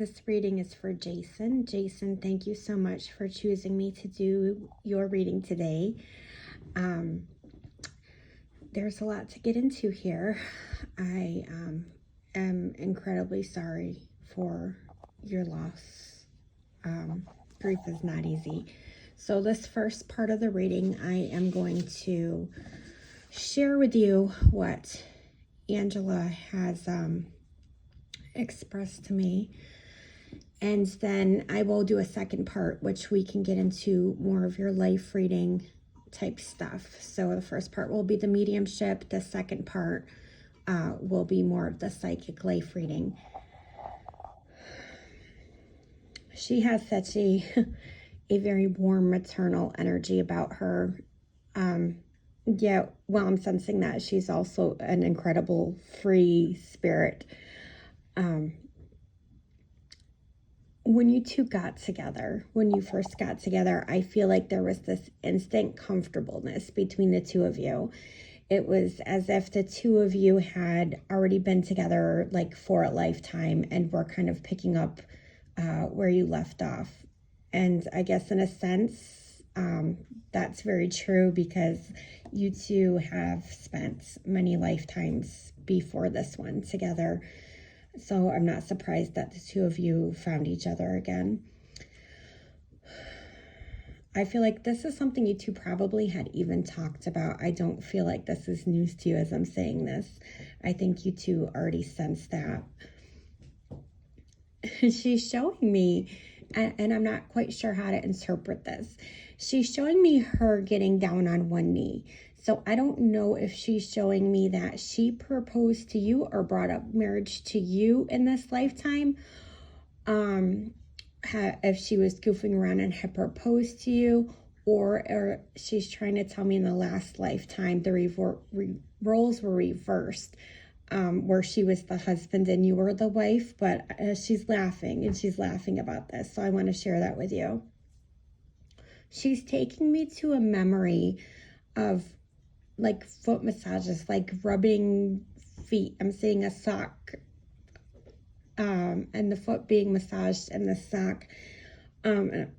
This reading is for Jason. Jason, thank you so much for choosing me to do your reading today. There's a lot to get into here. I am incredibly sorry for your loss. Grief is not easy. So this first part of the reading, I am going to share with you what Angela has expressed to me. And then I will do a second part, which we can get into more of your life reading type stuff. So the first part will be the mediumship. The second part will be more of the psychic life reading. She has such a very warm maternal energy about her. Yeah, well, I'm sensing that she's also an incredible free spirit. When you two got together, when you first got together, I feel like there was this instant comfortableness between the two of you. It was as if the two of you had already been together like for a lifetime and were kind of picking up where you left off. And I guess in a sense, that's very true because you two have spent many lifetimes before this one together. So I'm not surprised that the two of you found each other again. I feel like this is something you two probably had even talked about. I don't feel like this is news to you as I'm saying this. I think you two already sensed that. She's showing me, and I'm not quite sure how to interpret this. She's showing me her getting down on one knee. So I don't know if she's showing me that she proposed to you or brought up marriage to you in this lifetime. If she was goofing around and had proposed to you, or she's trying to tell me in the last lifetime the roles were reversed, where she was the husband and you were the wife. But she's laughing, and she's laughing about this. So I want to share that with you. She's taking me to a memory of like foot massages, like rubbing feet. I'm seeing a sock, and the foot being massaged and the sock. And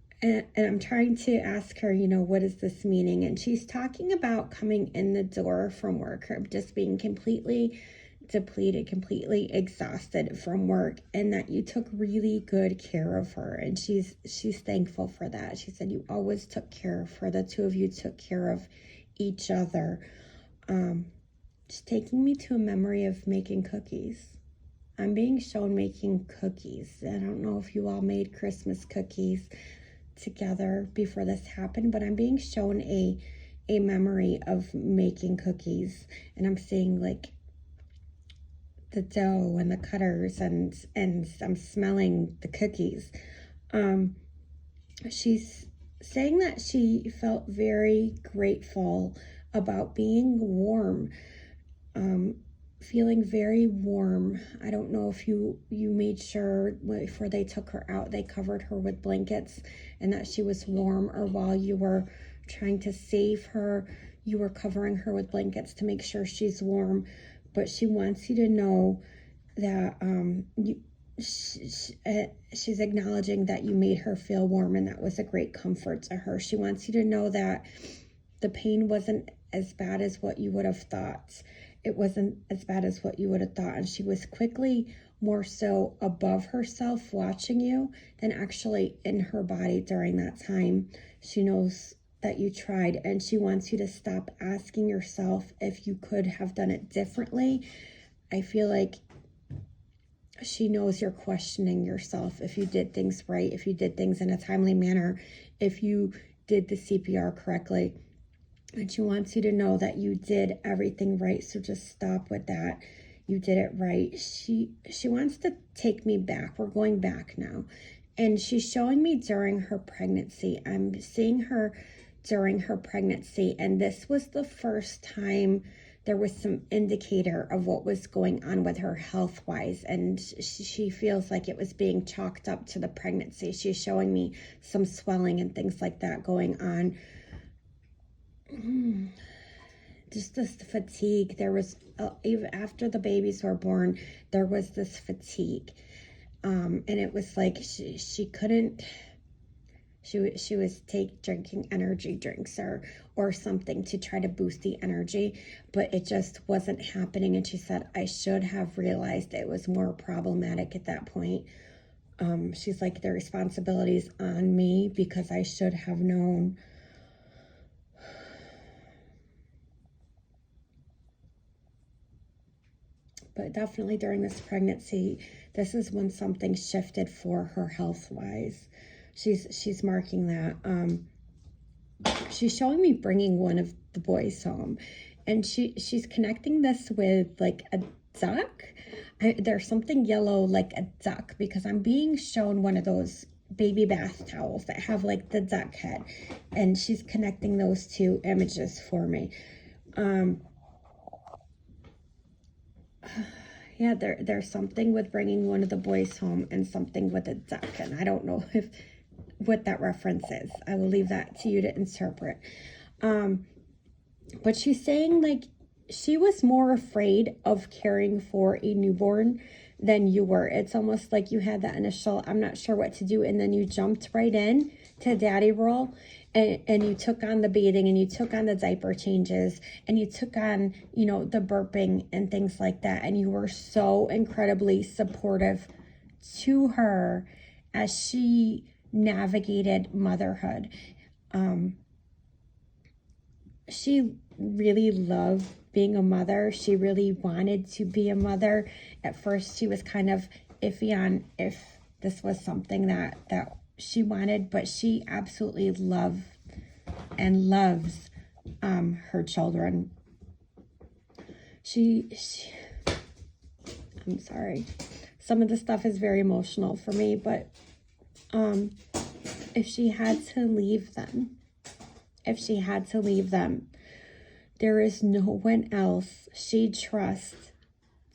I'm trying to ask her, what is this meaning? And she's talking about coming in the door from work, her just being completely depleted, completely exhausted from work, and that you took really good care of her. And she's thankful for that. She said you always took care of her. The two of you took care of each other. It's taking me to a memory of making cookies. I'm being shown making cookies. I don't know if you all made Christmas cookies together before this happened, but I'm being shown a memory of making cookies, and I'm seeing like the dough and the cutters, and I'm smelling the cookies. She's saying that she felt very grateful about being warm, feeling very warm. I don't know if you made sure before they took her out, they covered her with blankets and that she was warm, or while you were trying to save her, you were covering her with blankets to make sure she's warm. But she wants you to know that she's acknowledging that you made her feel warm, and that was a great comfort to her. She wants you to know that the pain wasn't as bad as what you would have thought. It wasn't as bad as what you would have thought. And she was quickly more so above herself watching you than actually in her body during that time. She knows that you tried, and she wants you to stop asking yourself if you could have done it differently. I feel like she knows you're questioning yourself if you did things right, if you did things in a timely manner, if you did the CPR correctly. And she wants you to know that you did everything right. So just stop with that. You did it right. She wants to take me back. We're going back now. And she's showing me during her pregnancy. I'm seeing her during her pregnancy. And this was the first time there was some indicator of what was going on with her health-wise. And she feels like it was being chalked up to the pregnancy. She's showing me some swelling and things like that going on. Just this fatigue. There was, even after the babies were born, there was this fatigue. And it was like she couldn't, she was drinking energy drinks or something to try to boost the energy, but it just wasn't happening. And she said, I should have realized it was more problematic at that point. She's like, the responsibility's on me because I should have known. But definitely during this pregnancy, this is when something shifted for her health-wise. She's marking that. She's showing me bringing one of the boys home, and she's connecting this with like a duck. There's something yellow like a duck, because I'm being shown one of those baby bath towels that have like the duck head, and she's connecting those two images for me. Yeah, there's something with bringing one of the boys home and something with a duck, and I don't know what that reference is. I will leave that to you to interpret. But she's saying like she was more afraid of caring for a newborn than you were. It's almost like you had that initial, I'm not sure what to do, and then you jumped right in to daddy role, and you took on the bathing, and you took on the diaper changes, and you took on, you know, the burping and things like that, and you were so incredibly supportive to her as she navigated motherhood. She really loved being a mother. She really wanted to be a mother. At first, she was kind of iffy on if this was something that she wanted, but she absolutely loved and loves her children. I'm sorry. Some of the stuff is very emotional for me, but if she had to leave them, there is no one else she'd trust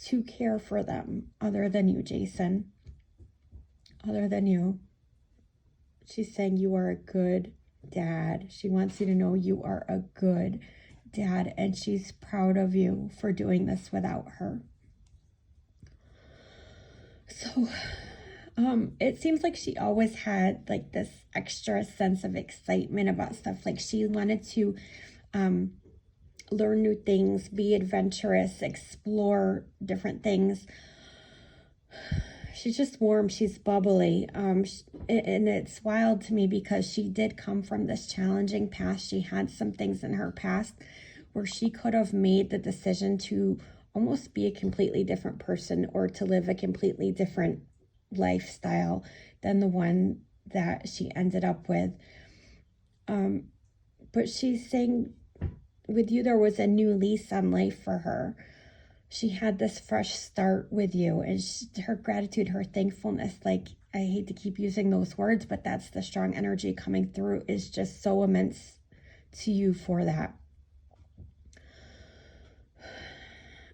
to care for them other than you, Jason. Other than you. She's saying you are a good dad. She wants you to know you are a good dad, and she's proud of you for doing this without her. So, it seems like she always had like this extra sense of excitement about stuff. Like she wanted to learn new things, be adventurous, explore different things. She's just warm. She's bubbly. And it's wild to me because she did come from this challenging past. She had some things in her past where she could have made the decision to almost be a completely different person or to live a completely different lifestyle than the one that she ended up with. But she's saying with you, there was a new lease on life for her. She had this fresh start with you, and her gratitude, her thankfulness, like, I hate to keep using those words, but that's the strong energy coming through, is just so immense to you for that.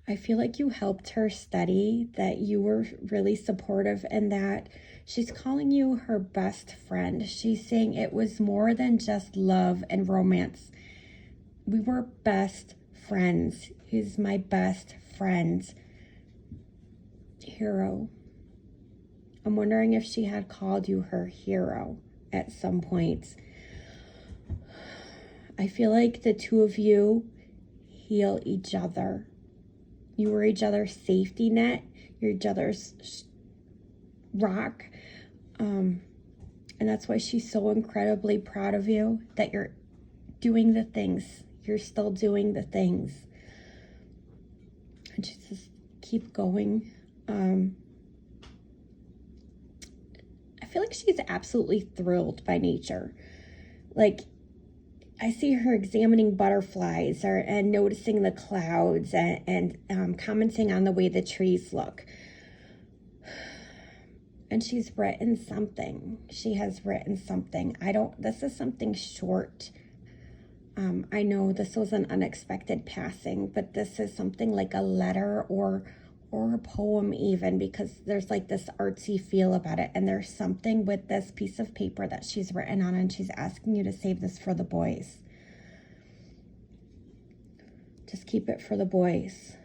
I feel like you helped her study, that you were really supportive, and that she's calling you her best friend. She's saying it was more than just love and romance. We were best friends. He's my best friend. Hero. I'm wondering if she had called you her hero at some point. I feel like the two of you heal each other. You were each other's safety net. You're each other's rock. And that's why she's so incredibly proud of you, that you're doing the things. You're still doing the things. And just keep going. I feel like she's absolutely thrilled by nature. Like, I see her examining butterflies and noticing the clouds and commenting on the way the trees look. And she's written something. She has written something. This is something short. I know this was an unexpected passing, but this is something like a letter or a poem even, because there's like this artsy feel about it. And there's something with this piece of paper that she's written on, and she's asking you to save this for the boys. Just keep it for the boys.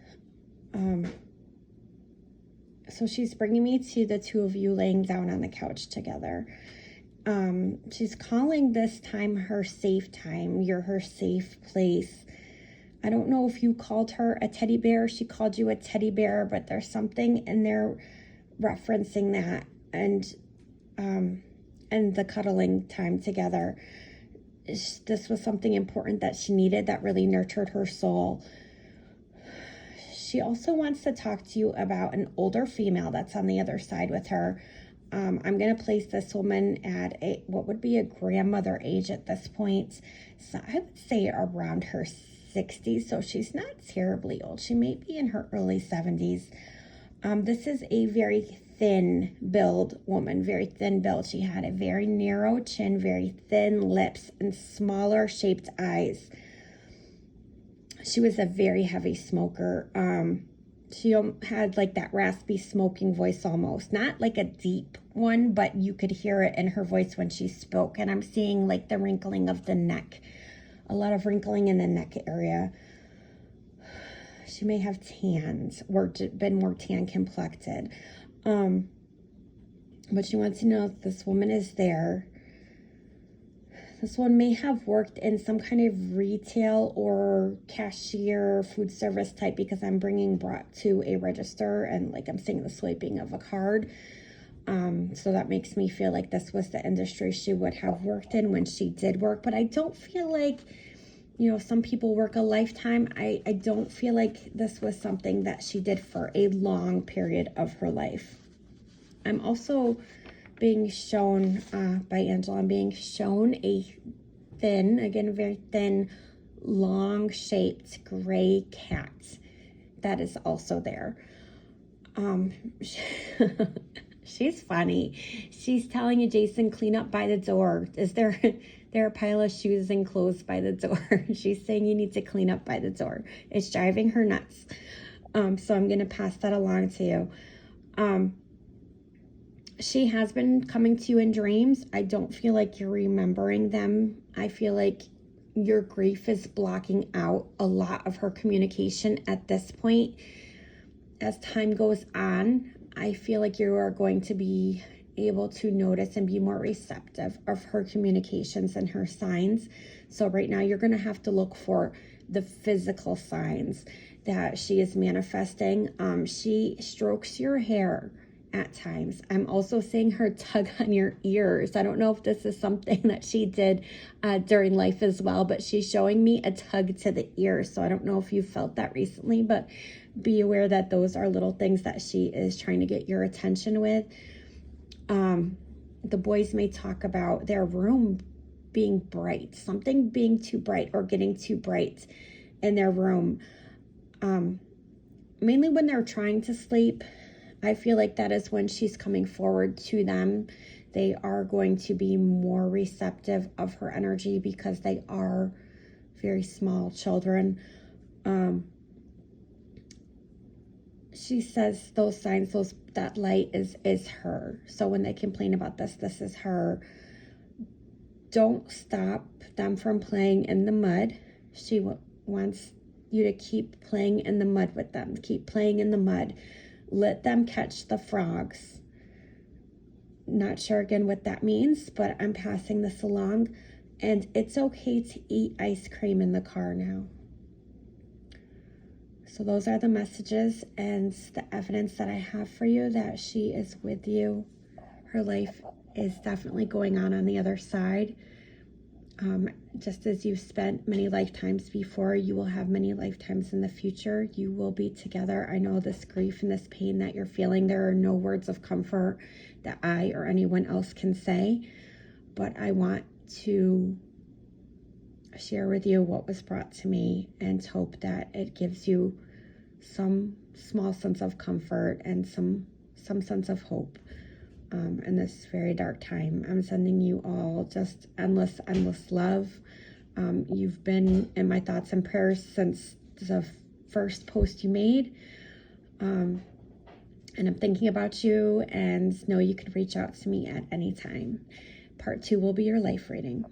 So she's bringing me to the two of you laying down on the couch together. She's calling this time her safe time. You're her safe place. I don't know if you called her a teddy bear. She called you a teddy bear, but there's something in there referencing that, and the cuddling time together. This was something important that she needed that really nurtured her soul. She also wants to talk to you about an older female that's on the other side with her. I'm going to place this woman at what would be a grandmother age at this point. So I would say around her 60s. So she's not terribly old. She may be in her early 70s. This is a very thin build woman, very thin build. She had a very narrow chin, very thin lips, and smaller shaped eyes. She was a very heavy smoker. She had like that raspy smoking voice almost. Not like a deep one, but you could hear it in her voice when she spoke. And I'm seeing like the wrinkling of the neck. A lot of wrinkling in the neck area. She may have tanned or been more tan complected. But she wants to know if this woman is there. This one may have worked in some kind of retail or cashier food service type, because I'm brought to a register and like I'm seeing the swiping of a card. So that makes me feel like this was the industry she would have worked in when she did work. But I don't feel like, you know, some people work a lifetime. I don't feel like this was something that she did for a long period of her life. I'm also being shown by Angela, I'm being shown a thin, again, very thin, long-shaped gray cat that is also there. She's funny. She's telling you, Jason, clean up by the door. Is there a pile of shoes and clothes by the door? She's saying you need to clean up by the door. It's driving her nuts. So I'm going to pass that along to you. She has been coming to you in dreams. I don't feel like you're remembering them. I feel like your grief is blocking out a lot of her communication at this point. As time goes on, I feel like you are going to be able to notice and be more receptive of her communications and her signs. So right now you're going to have to look for the physical signs that she is manifesting. She strokes your hair at times. I'm also seeing her tug on your ears. I don't know if this is something that she did during life as well, but she's showing me a tug to the ear. So I don't know if you felt that recently, but be aware that those are little things that she is trying to get your attention with. The boys may talk about their room being bright, something being too bright or getting too bright in their room. Mainly when they're trying to sleep. I feel like that is when she's coming forward to them. They are going to be more receptive of her energy because they are very small children. She says those signs, that light is her. So when they complain about this is her. Don't stop them from playing in the mud. She wants you to keep playing in the mud with them. Keep playing in the mud. Let them catch the frogs. Not sure again what that means, but I'm passing this along. And it's okay to eat ice cream in the car now. So those are the messages and the evidence that I have for you that she is with you. Her life is definitely going on the other side. Just as you've spent many lifetimes before, you will have many lifetimes in the future. You will be together. I know this grief and this pain that you're feeling, there are no words of comfort that I or anyone else can say, but I want to share with you what was brought to me and hope that it gives you some small sense of comfort and some sense of hope. In this very dark time. I'm sending you all just endless love. You've been in my thoughts and prayers since the first post you made. And I'm thinking about you, and know you can reach out to me at any time. Part 2 will be your life reading.